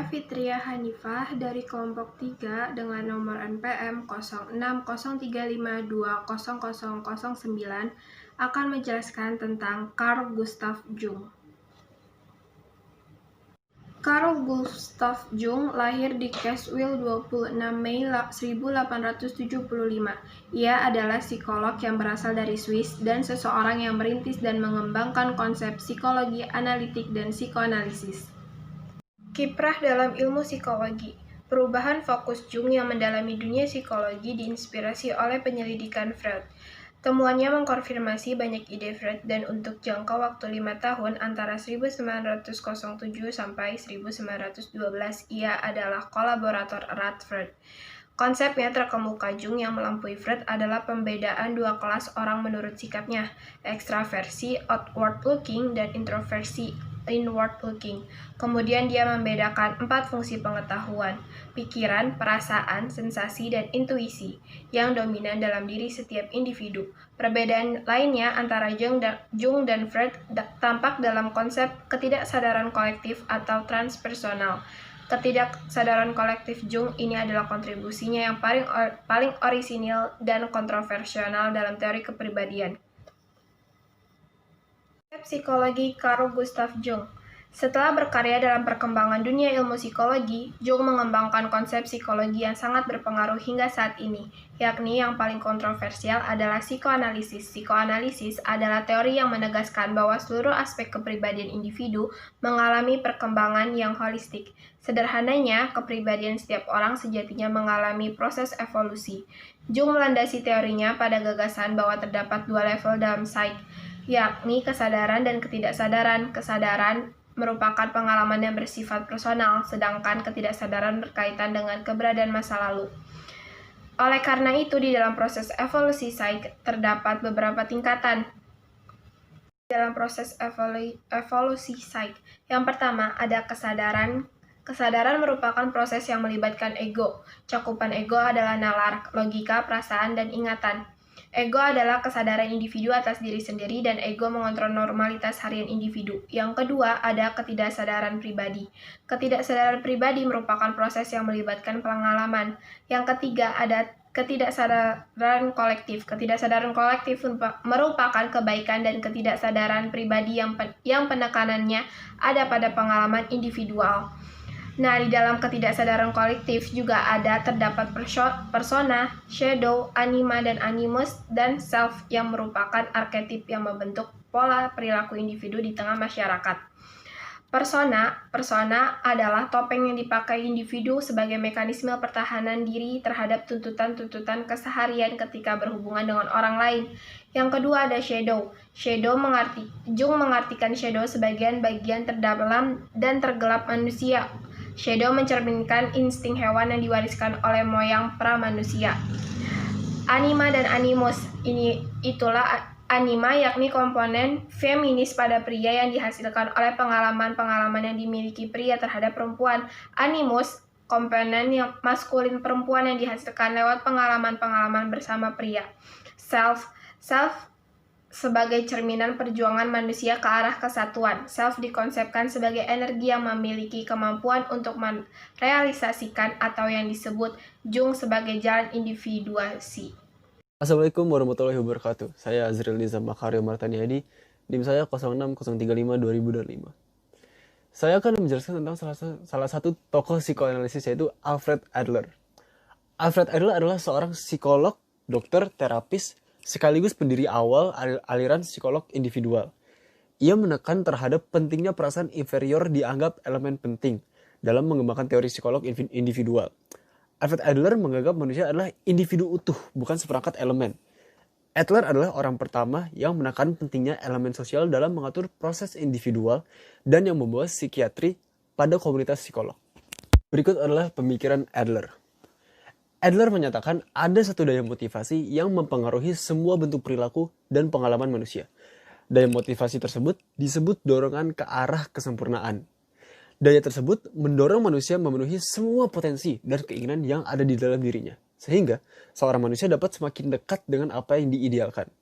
Saya Fitria Hanifah dari kelompok 3 dengan nomor NPM 0603520009 akan menjelaskan tentang Carl Gustav Jung. Carl Gustav Jung lahir di Cashville 26 Mei 1875. Ia adalah psikolog yang berasal dari Swiss dan seseorang yang merintis dan mengembangkan konsep psikologi analitik dan psikoanalisis. Kiprah dalam ilmu psikologi. Perubahan fokus Jung yang mendalami dunia psikologi diinspirasi oleh penyelidikan Freud. Temuannya mengkonfirmasi banyak ide Freud dan untuk jangka waktu 5 tahun antara 1907 sampai 1912 ia adalah kolaborator erat Freud. Konsepnya terkemuka Jung yang melampaui Freud adalah pembedaan dua kelas orang menurut sikapnya, ekstraversi outward looking dan introversi inward looking. Kemudian dia membedakan 4 fungsi pengetahuan, pikiran, perasaan, sensasi, dan intuisi yang dominan dalam diri setiap individu. Perbedaan lainnya antara Jung dan Freud tampak dalam konsep ketidaksadaran kolektif atau transpersonal. Ketidaksadaran kolektif Jung ini adalah kontribusinya yang paling orisinil dan kontroversial dalam teori kepribadian. Psikologi Carl Gustav Jung. Setelah berkarya dalam perkembangan dunia ilmu psikologi, Jung mengembangkan konsep psikologi yang sangat berpengaruh hingga saat ini, yakni yang paling kontroversial adalah psikoanalisis. Psikoanalisis adalah teori yang menegaskan bahwa seluruh aspek kepribadian individu mengalami perkembangan yang holistik. Sederhananya, kepribadian setiap orang sejatinya mengalami proses evolusi. Jung melandasi teorinya pada gagasan bahwa terdapat 2 level dalam psyche, yakni kesadaran dan ketidaksadaran. Kesadaran merupakan pengalaman yang bersifat personal, sedangkan ketidaksadaran berkaitan dengan keberadaan masa lalu. Oleh karena itu, di dalam proses evolusi psyche terdapat beberapa tingkatan. Dalam proses evolusi psyche, yang pertama ada kesadaran. Kesadaran merupakan proses yang melibatkan ego. Cakupan ego adalah nalar, logika, perasaan, dan ingatan. Ego adalah kesadaran individu atas diri sendiri dan ego mengontrol normalitas harian individu. Yang kedua, ada ketidaksadaran pribadi. Ketidaksadaran pribadi merupakan proses yang melibatkan pengalaman. Yang ketiga, ada ketidaksadaran kolektif. Ketidaksadaran kolektif merupakan kebaikan dan ketidaksadaran pribadi yang penekanannya ada pada pengalaman individual. Nah, di dalam ketidaksadaran kolektif juga terdapat persona, shadow, anima, dan animus, dan self yang merupakan arketip yang membentuk pola perilaku individu di tengah masyarakat. Persona adalah topeng yang dipakai individu sebagai mekanisme pertahanan diri terhadap tuntutan-tuntutan keseharian ketika berhubungan dengan orang lain. Yang kedua ada shadow. Jung mengartikan shadow sebagai bagian terdalam dan tergelap manusia. Shadow mencerminkan insting hewan yang diwariskan oleh moyang pra-manusia. Anima dan animus, itulah anima yakni komponen feminis pada pria yang dihasilkan oleh pengalaman-pengalaman yang dimiliki pria terhadap perempuan. Animus, komponen yang maskulin perempuan yang dihasilkan lewat pengalaman-pengalaman bersama pria. Self sebagai cerminan perjuangan manusia ke arah kesatuan. Self dikonsepkan sebagai energi yang memiliki kemampuan untuk merealisasikan atau yang disebut Jung sebagai jalan individuasi. Assalamualaikum warahmatullahi wabarakatuh. Saya Azril Nizam Makario Martaniadi, NIM saya 060352025. Saya akan menjelaskan tentang salah satu tokoh psikoanalisis yaitu Alfred Adler. Alfred Adler adalah seorang psikolog, dokter, terapis, sekaligus pendiri awal aliran psikolog individual. Ia menekan terhadap pentingnya perasaan inferior dianggap elemen penting dalam mengembangkan teori psikolog individual. Alfred Adler menganggap manusia adalah individu utuh, bukan seperangkat elemen. Adler adalah orang pertama yang menekan pentingnya elemen sosial dalam mengatur proses individual dan yang membawa psikiatri pada komunitas psikolog. Berikut adalah pemikiran Adler. Adler menyatakan ada satu daya motivasi yang mempengaruhi semua bentuk perilaku dan pengalaman manusia. Daya motivasi tersebut disebut dorongan ke arah kesempurnaan. Daya tersebut mendorong manusia memenuhi semua potensi dan keinginan yang ada di dalam dirinya, sehingga seorang manusia dapat semakin dekat dengan apa yang diidealkan.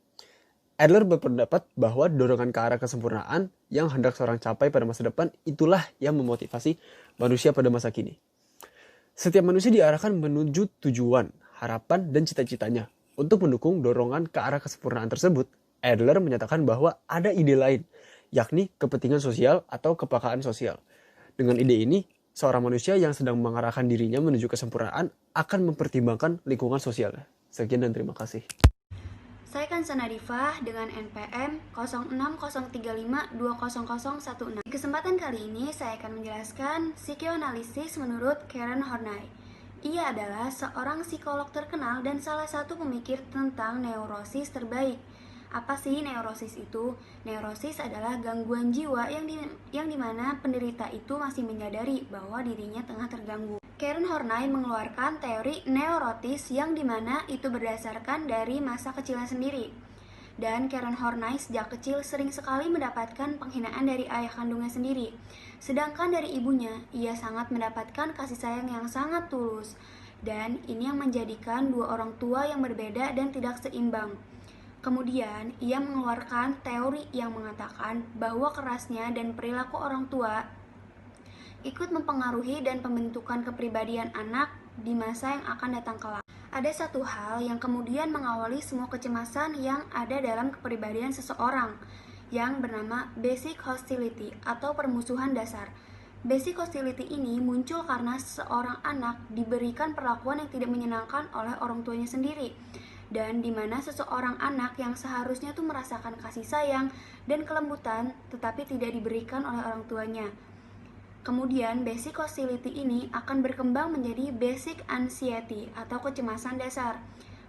Adler berpendapat bahwa dorongan ke arah kesempurnaan yang hendak seorang capai pada masa depan itulah yang memotivasi manusia pada masa kini. Setiap manusia diarahkan menuju tujuan, harapan, dan cita-citanya. Untuk mendukung dorongan ke arah kesempurnaan tersebut, Adler menyatakan bahwa ada ide lain, yakni kepentingan sosial atau kepekaan sosial. Dengan ide ini, seorang manusia yang sedang mengarahkan dirinya menuju kesempurnaan akan mempertimbangkan lingkungan sosialnya. Sekian dan terima kasih. Saya Kansana Difah dengan NPM 0603520016. Di kesempatan kali ini saya akan menjelaskan psikoanalisis menurut Karen Horney. Ia adalah seorang psikolog terkenal dan salah satu pemikir tentang neurosis terbaik. Apa sih neurosis itu? Neurosis adalah gangguan jiwa yang dimana penderita itu masih menyadari bahwa dirinya tengah terganggu. Karen Horney mengeluarkan teori neurotis yang dimana itu berdasarkan dari masa kecilnya sendiri. Dan Karen Horney sejak kecil sering sekali mendapatkan penghinaan dari ayah kandungnya sendiri. Sedangkan dari ibunya, ia sangat mendapatkan kasih sayang yang sangat tulus. Dan ini yang menjadikan dua orang tua yang berbeda dan tidak seimbang. Kemudian, ia mengeluarkan teori yang mengatakan bahwa kerasnya dan perilaku orang tua ikut mempengaruhi dan pembentukan kepribadian anak di masa yang akan datang kelak. Ada satu hal yang kemudian mengawali semua kecemasan yang ada dalam kepribadian seseorang, yang bernama basic hostility atau permusuhan dasar. Basic hostility ini muncul karena seorang anak diberikan perlakuan yang tidak menyenangkan oleh orang tuanya sendiri, dan di mana seseorang anak yang seharusnya tuh merasakan kasih sayang dan kelembutan tetapi tidak diberikan oleh orang tuanya. Kemudian basic hostility ini akan berkembang menjadi basic anxiety atau kecemasan dasar.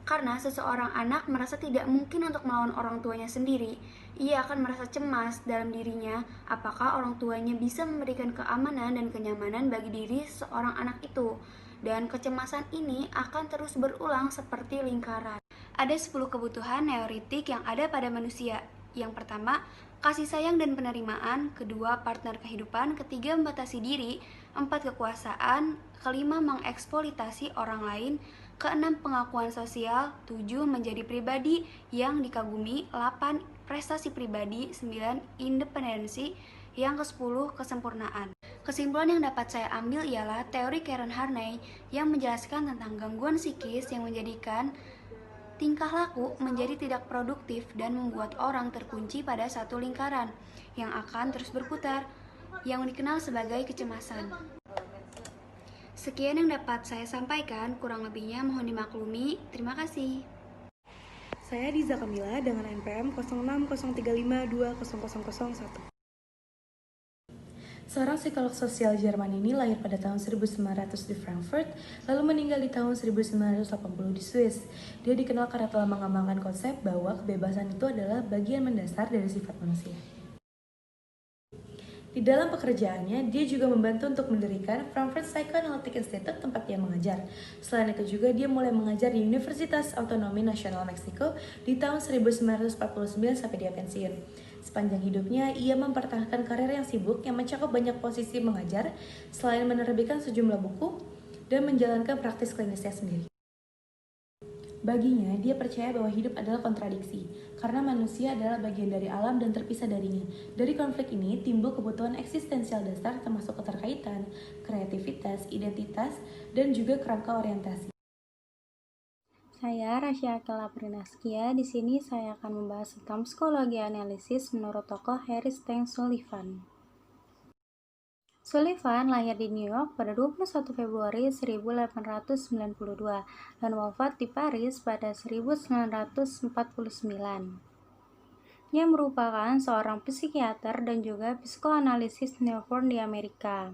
Karena seseorang anak merasa tidak mungkin untuk melawan orang tuanya sendiri, ia akan merasa cemas dalam dirinya apakah orang tuanya bisa memberikan keamanan dan kenyamanan bagi diri seorang anak itu. Dan kecemasan ini akan terus berulang seperti lingkaran. Ada 10 kebutuhan neurotik yang ada pada manusia. Yang pertama, kasih sayang dan penerimaan. Kedua, partner kehidupan. Ketiga, membatasi diri. 4, kekuasaan. Kelima, mengeksploitasi orang lain. Keenam, pengakuan sosial. 7, menjadi pribadi yang dikagumi. 8, prestasi pribadi. 9, independensi. Yang ke-10, kesempurnaan. Kesimpulan yang dapat saya ambil ialah teori Karen Horney yang menjelaskan tentang gangguan psikis yang menjadikan tingkah laku menjadi tidak produktif dan membuat orang terkunci pada satu lingkaran yang akan terus berputar, yang dikenal sebagai kecemasan. Sekian yang dapat saya sampaikan, kurang lebihnya mohon dimaklumi. Terima kasih. Saya Diza Kamila dengan NPM 0603520001. Seorang psikolog sosial Jerman ini lahir pada tahun 1900 di Frankfurt, lalu meninggal di tahun 1980 di Swiss. Dia dikenal karena telah mengembangkan konsep bahwa kebebasan itu adalah bagian mendasar dari sifat manusia. Di dalam pekerjaannya, dia juga membantu untuk mendirikan Frankfurt Psychoanalytic Institute tempat dia mengajar. Selain itu juga dia mulai mengajar di Universitas Autonomi Nasional Meksiko di tahun 1949 sampai dia pensiun. Sepanjang hidupnya, ia mempertahankan karir yang sibuk yang mencakup banyak posisi mengajar, selain menerbitkan sejumlah buku dan menjalankan praktis klinisnya sendiri. Baginya, dia percaya bahwa hidup adalah kontradiksi, karena manusia adalah bagian dari alam dan terpisah darinya. Dari konflik ini, timbul kebutuhan eksistensial dasar termasuk keterkaitan, kreativitas, identitas, dan juga kerangka orientasi. Saya Rasya Akila Prinaskia. Di sini saya akan membahas tentang psikologi analisis menurut tokoh Harry Stank Sullivan. Sullivan lahir di New York pada 21 Februari 1892 dan wafat di Paris pada 1949. Ia merupakan seorang psikiater dan juga psikoanalisis newborn di Amerika.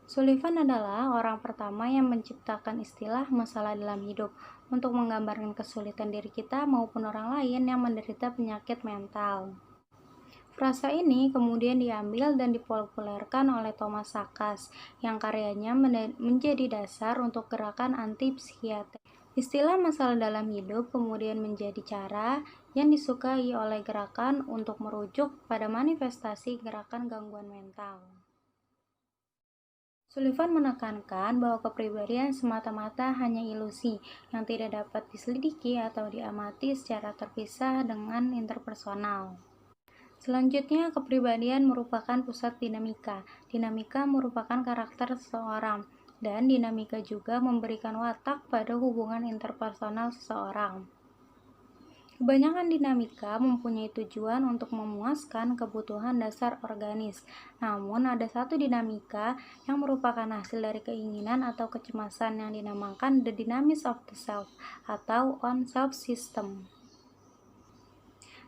Sullivan adalah orang pertama yang menciptakan istilah masalah dalam hidup untuk menggambarkan kesulitan diri kita maupun orang lain yang menderita penyakit mental. Frasa ini kemudian diambil dan dipopulerkan oleh Thomas Sakas, yang karyanya menjadi dasar untuk gerakan anti-psikiatri. Istilah masalah dalam hidup kemudian menjadi cara yang disukai oleh gerakan untuk merujuk pada manifestasi gerakan gangguan mental. Sullivan menekankan bahwa kepribadian semata-mata hanya ilusi yang tidak dapat diselidiki atau diamati secara terpisah dengan interpersonal. Selanjutnya, kepribadian merupakan pusat dinamika. Dinamika merupakan karakter seseorang, dan dinamika juga memberikan watak pada hubungan interpersonal seseorang. Kebanyakan dinamika mempunyai tujuan untuk memuaskan kebutuhan dasar organis. Namun, ada satu dinamika yang merupakan hasil dari keinginan atau kecemasan yang dinamakan the dynamics of the self atau on-self system.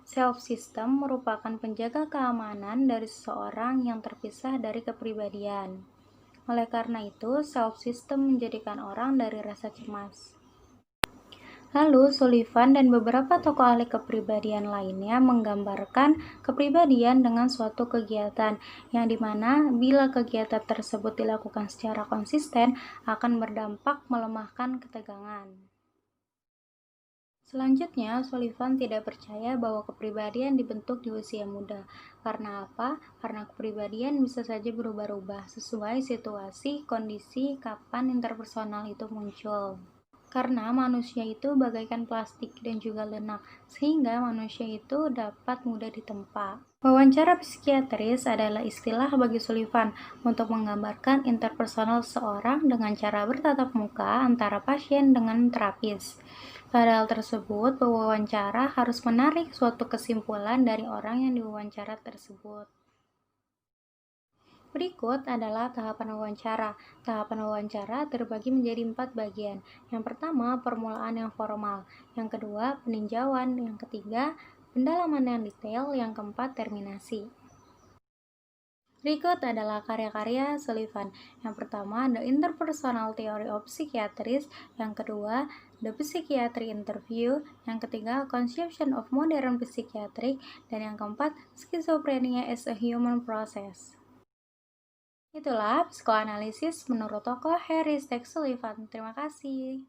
Self system merupakan penjaga keamanan dari seseorang yang terpisah dari kepribadian. Oleh karena itu, self system menjadikan orang dari rasa cemas. Lalu, Sullivan dan beberapa tokoh ahli kepribadian lainnya menggambarkan kepribadian dengan suatu kegiatan, yang dimana bila kegiatan tersebut dilakukan secara konsisten akan berdampak melemahkan ketegangan. Selanjutnya, Sullivan tidak percaya bahwa kepribadian dibentuk di usia muda. Karena apa? Karena kepribadian bisa saja berubah-ubah sesuai situasi, kondisi, kapan interpersonal itu muncul. Karena manusia itu bagaikan plastik dan juga lenak, sehingga manusia itu dapat mudah ditempa. Wawancara psikiatris adalah istilah bagi Sullivan untuk menggambarkan interpersonal seseorang dengan cara bertatap muka antara pasien dengan terapis. Pada hal tersebut, pewawancara harus menarik suatu kesimpulan dari orang yang diwawancara tersebut. Berikut adalah tahapan wawancara. Tahapan wawancara terbagi menjadi 4 bagian. Yang pertama, permulaan yang formal. Yang kedua, peninjauan. Yang ketiga, pendalaman yang detail. Yang keempat, terminasi. Berikut adalah karya-karya Sullivan. Yang pertama, The Interpersonal Theory of Psychiatry. Yang kedua, The Psychiatry Interview. Yang ketiga, Conception of Modern Psychiatry. Dan yang keempat, Schizophrenia as a Human Process. Itulah psikoanalisis menurut tokoh Harry Stack Sullivan. Terima kasih.